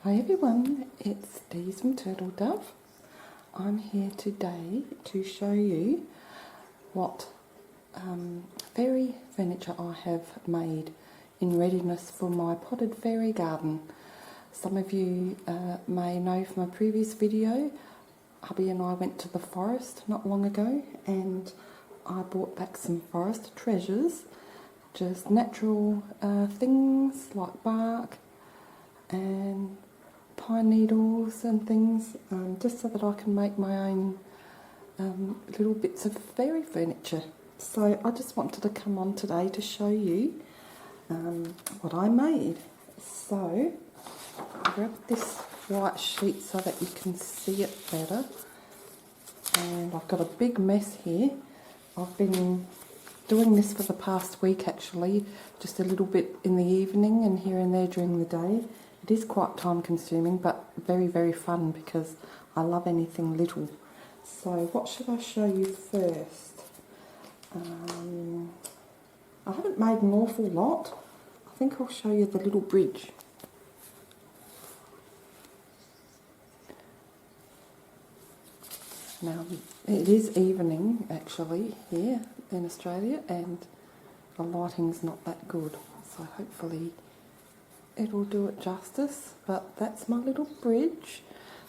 Hi everyone, it's Dees from Turtle Dove. I'm here today to show you what fairy furniture I have made in readiness for my potted fairy garden. Some of you may know from a previous video, hubby and I went to the forest not long ago and I brought back some forest treasures, just natural things like bark and pine needles and things, just so that I can make my own little bits of fairy furniture. So I just wanted to come on today to show you what I made. So I grabbed this white sheet so that you can see it better, and I've got a big mess here. I've been doing this for the past week actually, just a little bit in the evening and here and there during the day. It is quite time consuming but very, very fun because I love anything little. So what should I show you first? I haven't made an awful lot. I think I'll show you the little bridge. Now it is evening actually here in Australia and the lighting's not that good, so hopefully it'll do it justice, but that's my little bridge.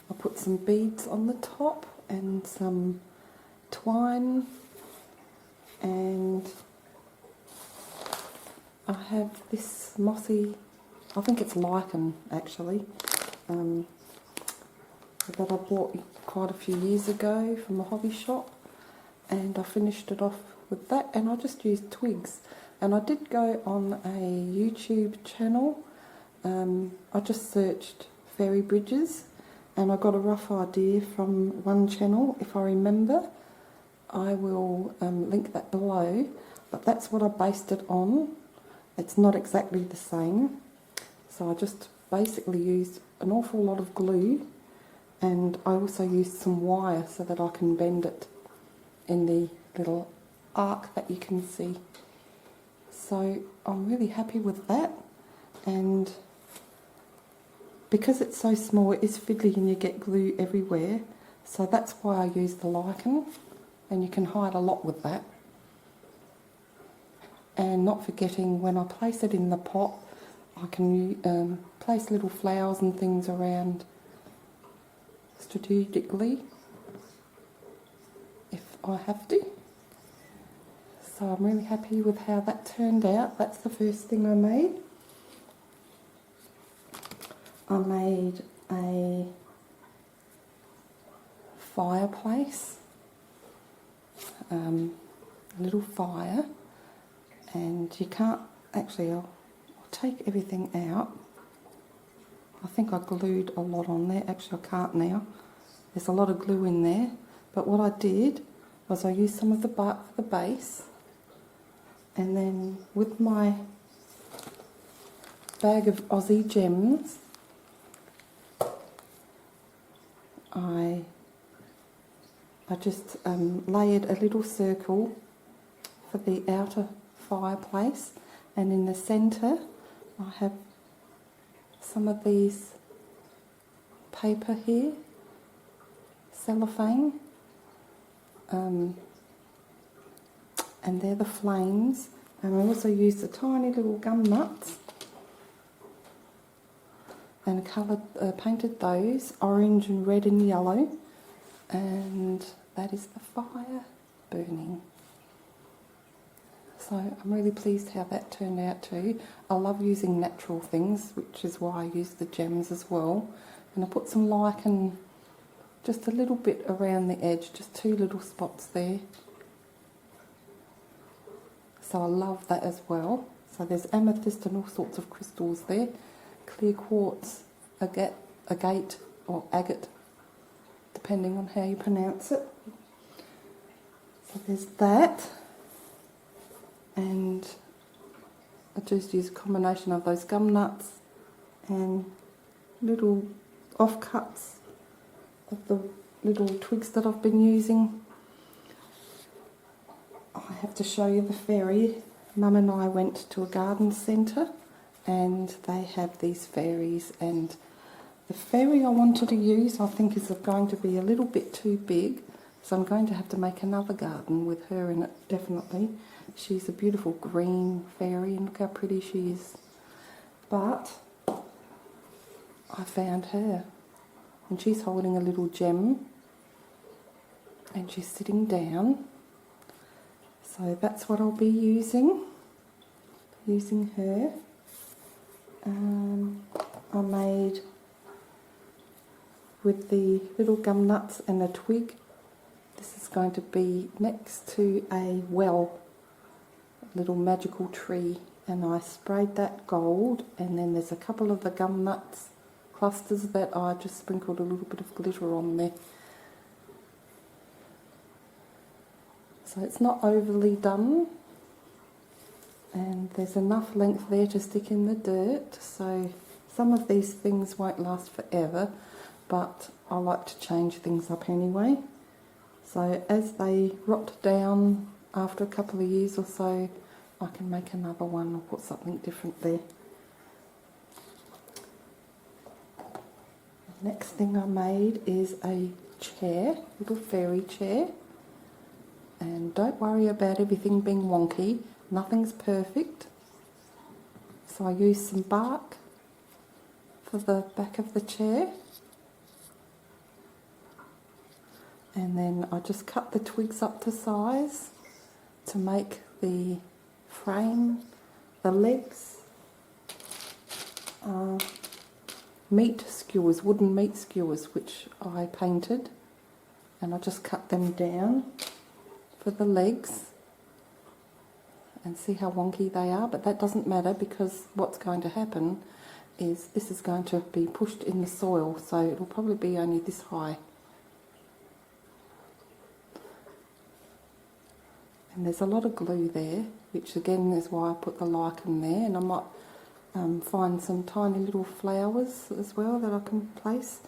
I put some beads on the top and some twine, and I have this mossy, I think it's lichen actually, that I bought quite a few years ago from a hobby shop, and I finished it off with that, and I just used twigs. And I did go on a YouTube channel. I just searched fairy bridges and I got a rough idea from one channel. If I remember, I will link that below, but that's what I based it on. It's not exactly the same, so I just basically used an awful lot of glue, and I also used some wire so that I can bend it in the little arc that you can see. So I'm really happy with that, and because it's so small it is fiddly and you get glue everywhere, so that's why I use the lichen, and you can hide a lot with that. And not forgetting, when I place it in the pot, I can place little flowers and things around strategically if I have to. So I'm really happy with how that turned out. That's the first thing I made. I made a fireplace, a little fire, and you can't, actually I'll take everything out. I think I glued a lot on there, actually I can't now. There's a lot of glue in there, but what I did was I used some of the bark for the base, and then with my bag of Aussie gems, I just layered a little circle for the outer fireplace, and in the centre I have some of these paper here, cellophane, and they're the flames, and I also used the tiny little gum nuts and painted those orange and red and yellow, and that is the fire burning. So I'm really pleased how that turned out too. I love using natural things, which is why I use the gems as well. And I put some lichen just a little bit around the edge, just 2 little spots there. So I love that as well. So there's amethyst and all sorts of crystals there. Clear quartz, agate or agate, depending on how you pronounce it. So there's that, and I just use a combination of those gum nuts and little offcuts of the little twigs that I've been using. I have to show you the fairy. Mum and I went to a garden centre and they have these fairies, and The fairy I wanted to use I think is going to be a little bit too big, so I'm going to have to make another garden with her in it, definitely. She's a beautiful green fairy and look how pretty she is. But I found her and she's holding a little gem and she's sitting down. So that's what I'll be using her. I made with the little gum nuts and a twig. This is going to be next to a well, a little magical tree, and I sprayed that gold, and then there's a couple of the gum nuts clusters that I just sprinkled a little bit of glitter on there. So it's not overly done, and there's enough length there to stick in the dirt, so some of these things won't last forever, but I like to change things up anyway. So as they rot down after a couple of years or so, I can make another one or put something different there. The next thing I made is a chair, little fairy chair. And don't worry about everything being wonky, nothing's perfect. So I used some bark for the back of the chair. And then I just cut the twigs up to size to make the frame, the legs, meat skewers, wooden meat skewers, which I painted. And I just cut them down for the legs, and see how wonky they are, but that doesn't matter because what's going to happen is this is going to be pushed in the soil, so it'll probably be only this high. And there's a lot of glue there, which again is why I put the lichen there, and I might find some tiny little flowers as well that I can place.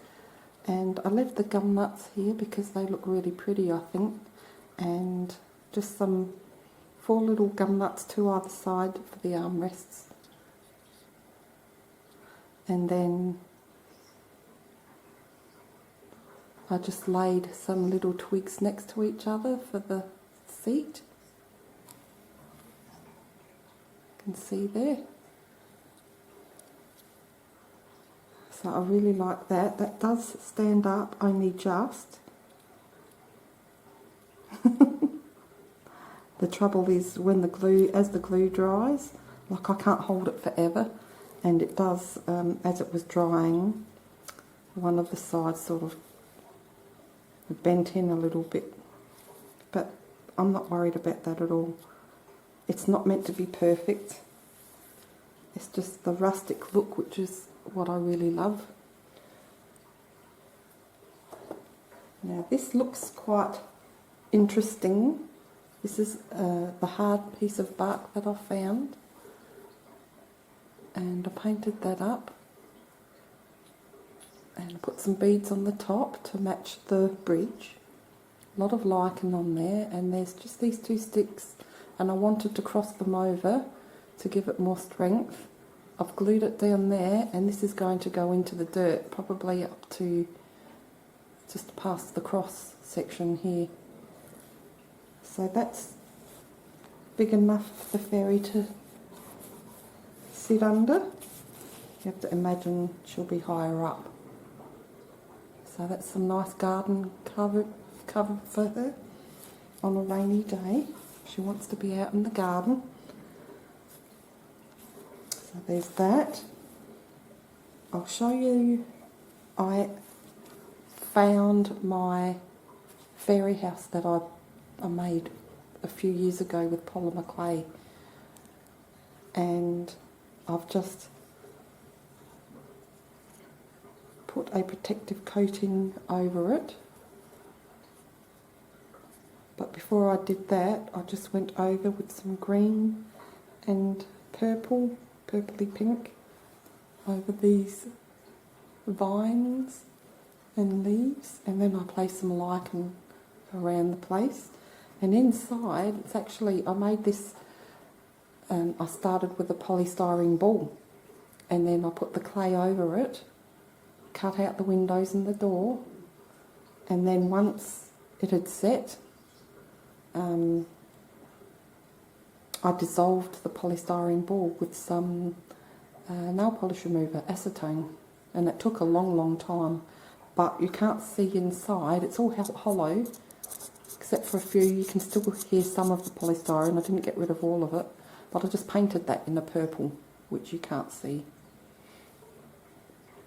And I left the gum nuts here because they look really pretty, I think. And just some 4 little gum nuts to either side for the armrests. And then I just laid some little twigs next to each other for the seat. You can see there. So I really like that. That does stand up only just. The trouble is when the glue, as the glue dries, like I can't hold it forever, and it does, as it was drying, one of the sides sort of bent in a little bit, but I'm not worried about that at all. It's not meant to be perfect, it's just the rustic look, which is what I really love. Now this looks quite interesting. This is the hard piece of bark that I found, and I painted that up and put some beads on the top to match the bridge. A lot of lichen on there, and there's just these 2 sticks, and I wanted to cross them over to give it more strength. I've glued it down there, and this is going to go into the dirt, probably up to just past the cross section here. So that's big enough for the fairy to sit under. You have to imagine she'll be higher up. So that's some nice garden cover for her on a rainy day. She wants to be out in the garden. So there's that. I'll show you, I found my fairy house that I made a few years ago with polymer clay, and I've just put a protective coating over it. But before I did that, I just went over with some green and purple, purpley pink, over these vines and leaves, and then I placed some lichen around the place. And inside, it's actually, I made this, I started with a polystyrene ball, and then I put the clay over it, cut out the windows and the door, and then once it had set, I dissolved the polystyrene ball with some nail polish remover, acetone, and it took a long time, but you can't see inside. It's all hollow except for a few. You can still hear some of the polystyrene. I didn't get rid of all of it, but I just painted that in a purple, which you can't see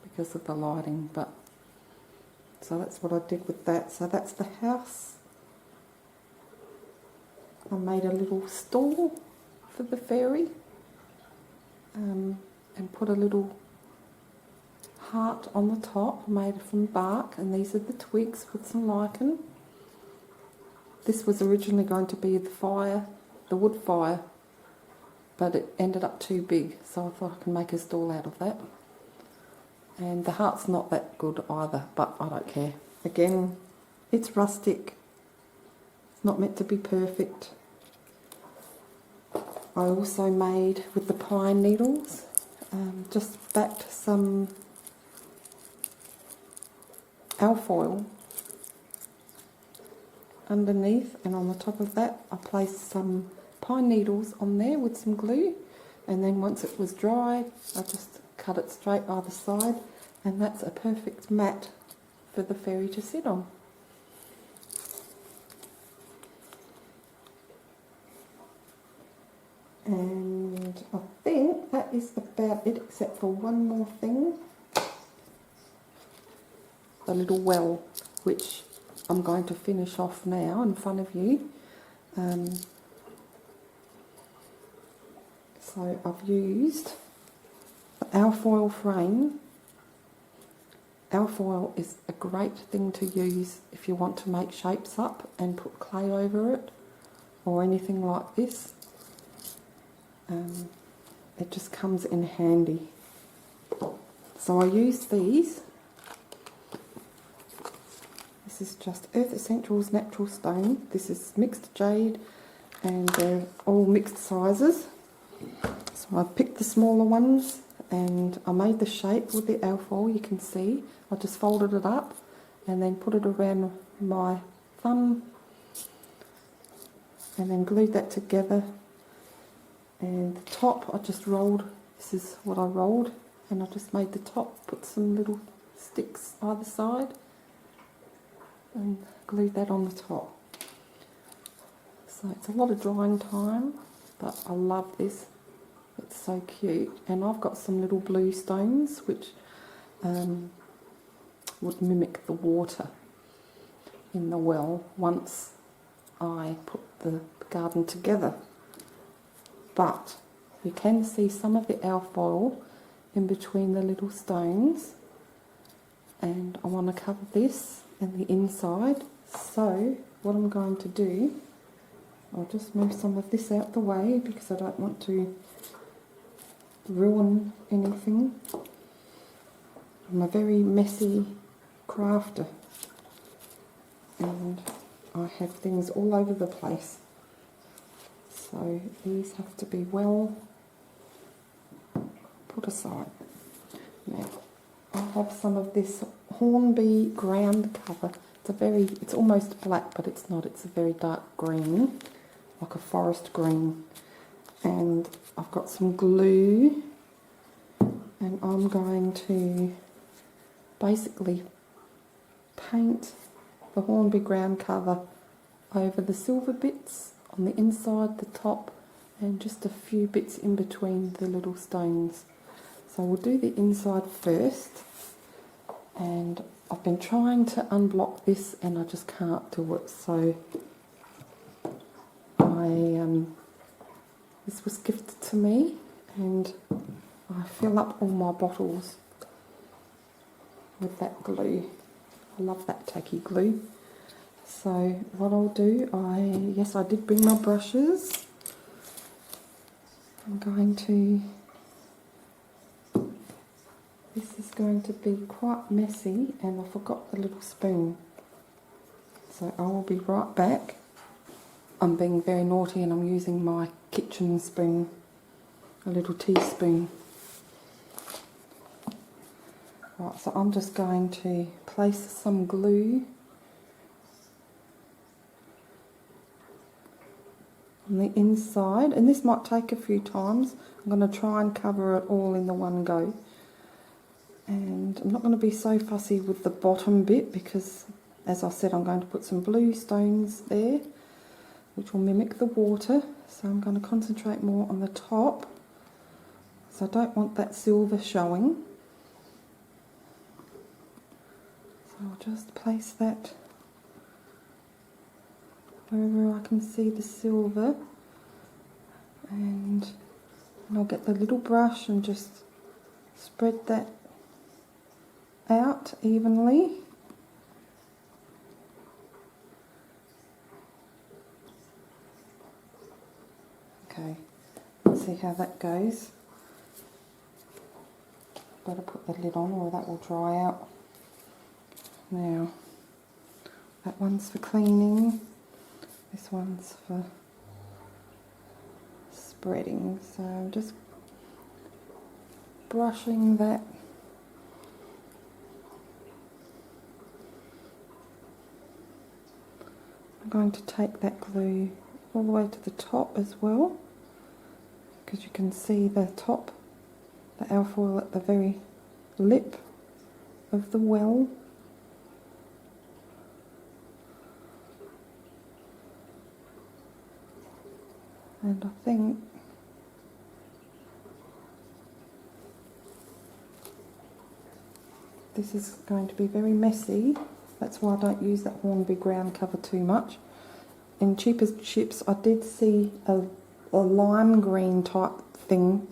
because of the lighting. But so that's what I did with that. So that's the house. I made a little stall for the fairy, and put a little heart on the top made from bark, and these are the twigs with some lichen. This was originally going to be the wood fire, but it ended up too big, so I thought I can make a stall out of that. And the heart's not that good either, but I don't care. Again, it's rustic. It's not meant to be perfect. I also made, with the pine needles, just backed some alfoil underneath, and on the top of that I placed some pine needles on there with some glue, and then once it was dry I just cut it straight either side, and that's a perfect mat for the fairy to sit on. And I think that is about it, except for one more thing. The little well, which I'm going to finish off now in front of you. So I've used the alfoil frame. Alfoil is a great thing to use if you want to make shapes up and put clay over it, or anything like this. It just comes in handy. So I use these. This is just Earth Essentials Natural Stone. This is mixed jade, and they're all mixed sizes. So I picked the smaller ones, and I made the shape with the alfoil. You can see I just folded it up and then put it around my thumb, and then glued that together. And the top I just rolled. This is what I rolled, and I just made the top, put some little sticks either side, and glued that on the top. So it's a lot of drying time, but I love this. It's so cute. And I've got some little blue stones which would mimic the water in the well once I put the garden together. But you can see some of the alfoil in between the little stones, and I want to cover this and the inside. So what I'm going to do, I'll just move some of this out the way because I don't want to ruin anything. I'm a very messy crafter, and I have things all over the place. So these have to be well put aside. Now I have some of this Hornby ground cover. It's almost black, but it's not. It's a very dark green, like a forest green. And I've got some glue, and I'm going to basically paint the Hornby ground cover over the silver bits on the inside, the top, and just a few bits in between the little stones. So we'll do the inside first, and I've been trying to unblock this and I just can't do it. So this was gifted to me, and I fill up all my bottles with that glue. I love that tacky glue. So what I'll do, yes, I did bring my brushes. I'm going to, this is going to be quite messy, and I forgot the little spoon. So I will be right back. I'm being very naughty and I'm using my kitchen spoon, a little teaspoon. Right, so I'm just going to place some glue on the inside, and this might take a few times. I'm going to try and cover it all in the one go. And I'm not going to be so fussy with the bottom bit because, as I said, I'm going to put some blue stones there, which will mimic the water. So I'm going to concentrate more on the top. So I don't want that silver showing. So I'll just place that wherever I can see the silver. And I'll get the little brush and just spread that out evenly. Okay, let's see how that goes. Got to put the lid on or that will dry out. Now, that one's for cleaning, this one's for spreading. So I'm just brushing that. I'm going to take that glue all the way to the top as well, because you can see the top, the alfoil at the very lip of the well. And I think this is going to be very messy. That's why I don't use that Hornby ground cover too much. In Cheapest Chips I did see a lime green type thing,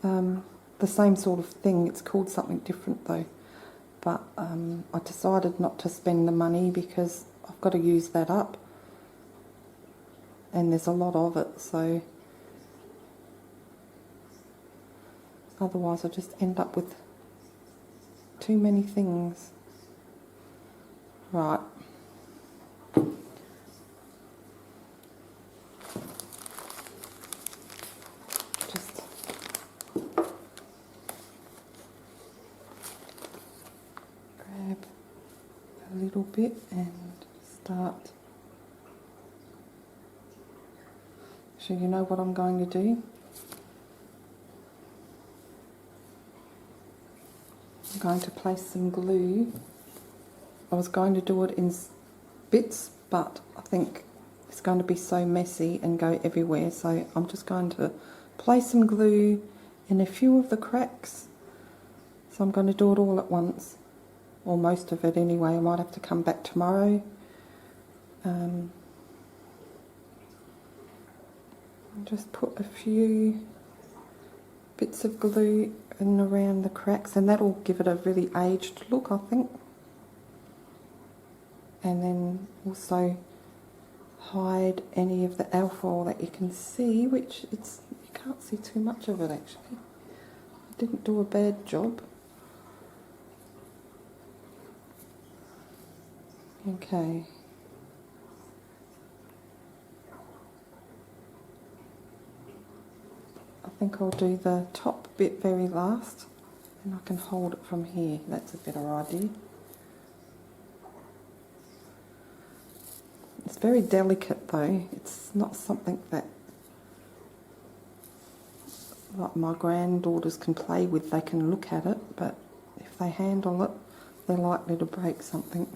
the same sort of thing. It's called something different though, but I decided not to spend the money because I've got to use that up, and there's a lot of it, so otherwise I just end up with too many things. Right. Just grab a little bit and start. So you know what I'm going to do? I'm going to place some glue. I was going to do it in bits, but I think it's going to be so messy and go everywhere, so I'm just going to place some glue in a few of the cracks. So I'm going to do it all at once, or most of it anyway. I might have to come back tomorrow. Just put a few bits of glue in around the cracks, and that'll give it a really aged look, I think. And then also hide any of the alfoil that you can see, which you can't see too much of it actually. I didn't do a bad job. Okay. I think I'll do the top bit very last, and I can hold it from here. That's a better idea. It's very delicate though. It's not something that like my granddaughters can play with. They can look at it, but if they handle it, they're likely to break something.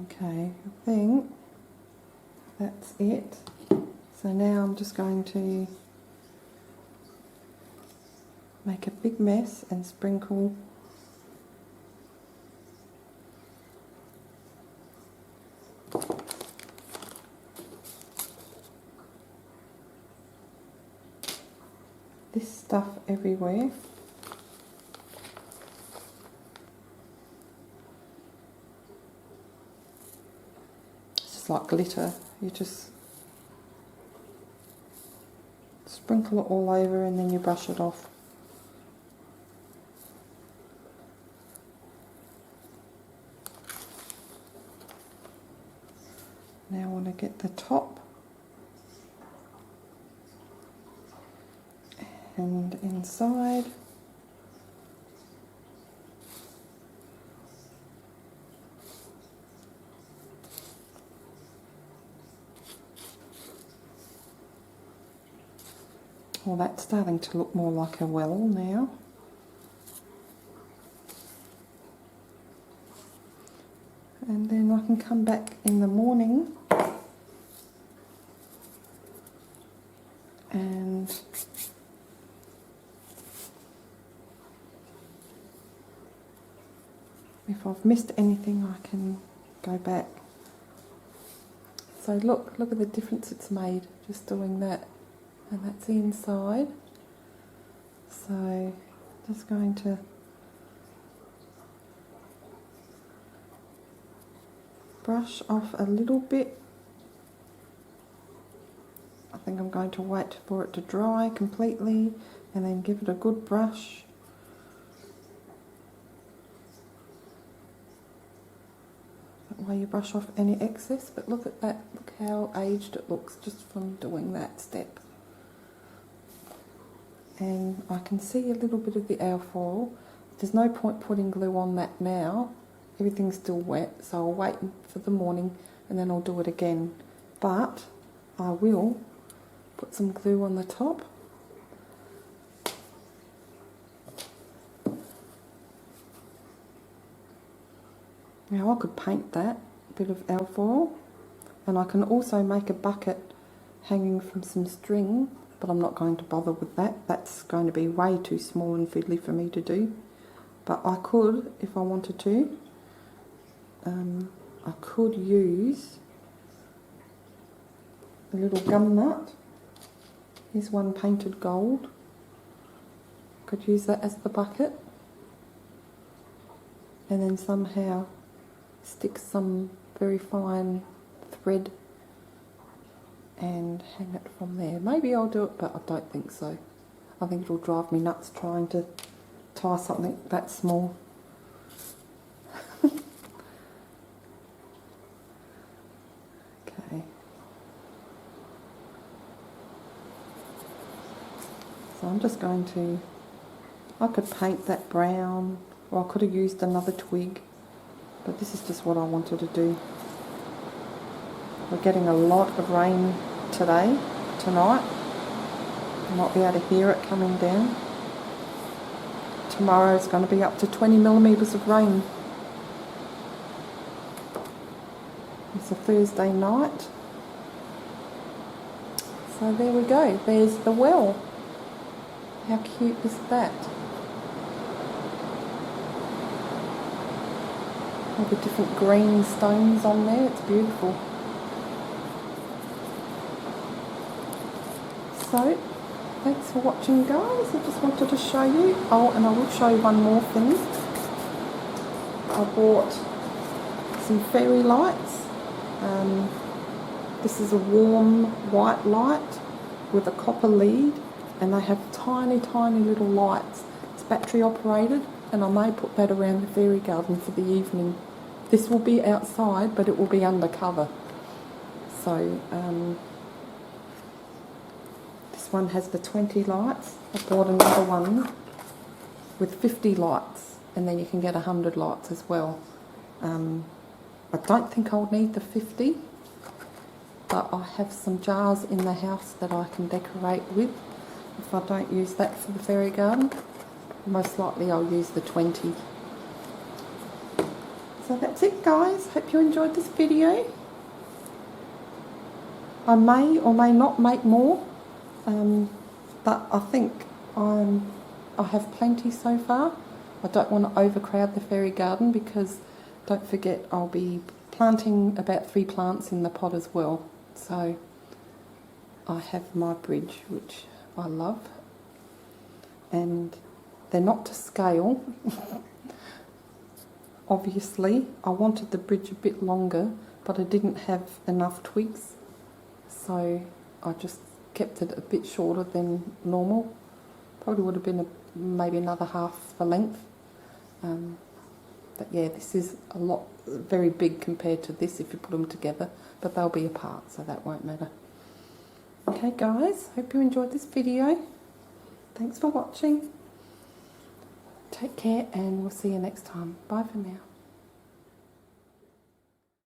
Okay, I think that's it. So now I'm just going to make a big mess and sprinkle this stuff everywhere. It's just like glitter. You just sprinkle it all over and then you brush it off. Now I want to get the top And inside, well, that's starting to look more like a well now. And then I can come back in the morning and if I've missed anything I can go back. So look at the difference it's made just doing that. And that's the inside. So just going to brush off a little bit. I think I'm going to wait for it to dry completely and then give it a good brush. That way you brush off any excess, but look at that, look how aged it looks just from doing that step. And I can see a little bit of the alfoil. There's no point putting glue on that now. Everything's still wet, so I'll wait for the morning and then I'll do it again. But I will put some glue on the top. Now I could paint that bit of alfoil, and I can also make a bucket hanging from some string, but I'm not going to bother with that. That's going to be way too small and fiddly for me to do. But I could, if I wanted to, I could use a little gum nut. Here's one painted gold. Could use that as the bucket. And then somehow stick some very fine thread and hang it from there. Maybe I'll do it, but I don't think so. I think it'll drive me nuts trying to tie something that small. Okay. So I'm just going to, I could paint that brown, or I could have used another twig, but this is just what I wanted to do. We're getting a lot of rain tonight. You might be able to hear it coming down. Tomorrow it's going to be up to 20 millimetres of rain. It's a Thursday night. So there we go, there's the well. How cute is that? All the different green stones on there, it's beautiful. So, thanks for watching guys, I just wanted to show you. Oh, and I will show you one more thing. I bought some fairy lights. This is a warm white light with a copper lead, and they have tiny little lights. It's battery operated, and I may put that around the fairy garden for the evening. This will be outside, but it will be undercover. So this one has the 20 lights. I bought another one with 50 lights, and then you can get 100 lights as well. I don't think I'll need the 50, but I have some jars in the house that I can decorate with. If I don't use that for the fairy garden, most likely I'll use the 20. So that's it guys, hope you enjoyed this video. I may or may not make more, but I think I have plenty so far. I don't want to overcrowd the fairy garden, because don't forget I'll be planting about 3 plants in the pot as well. So I have my bridge, which I love, and they're not to scale. Obviously I wanted the bridge a bit longer, but I didn't have enough twigs, so I just kept it a bit shorter than normal. Probably would have been maybe another half the length. But yeah, this is a lot, very big compared to this if you put them together, but they'll be apart, so that won't matter. Okay guys, hope you enjoyed this video. Thanks for watching. Take care and we'll see you next time. Bye for now.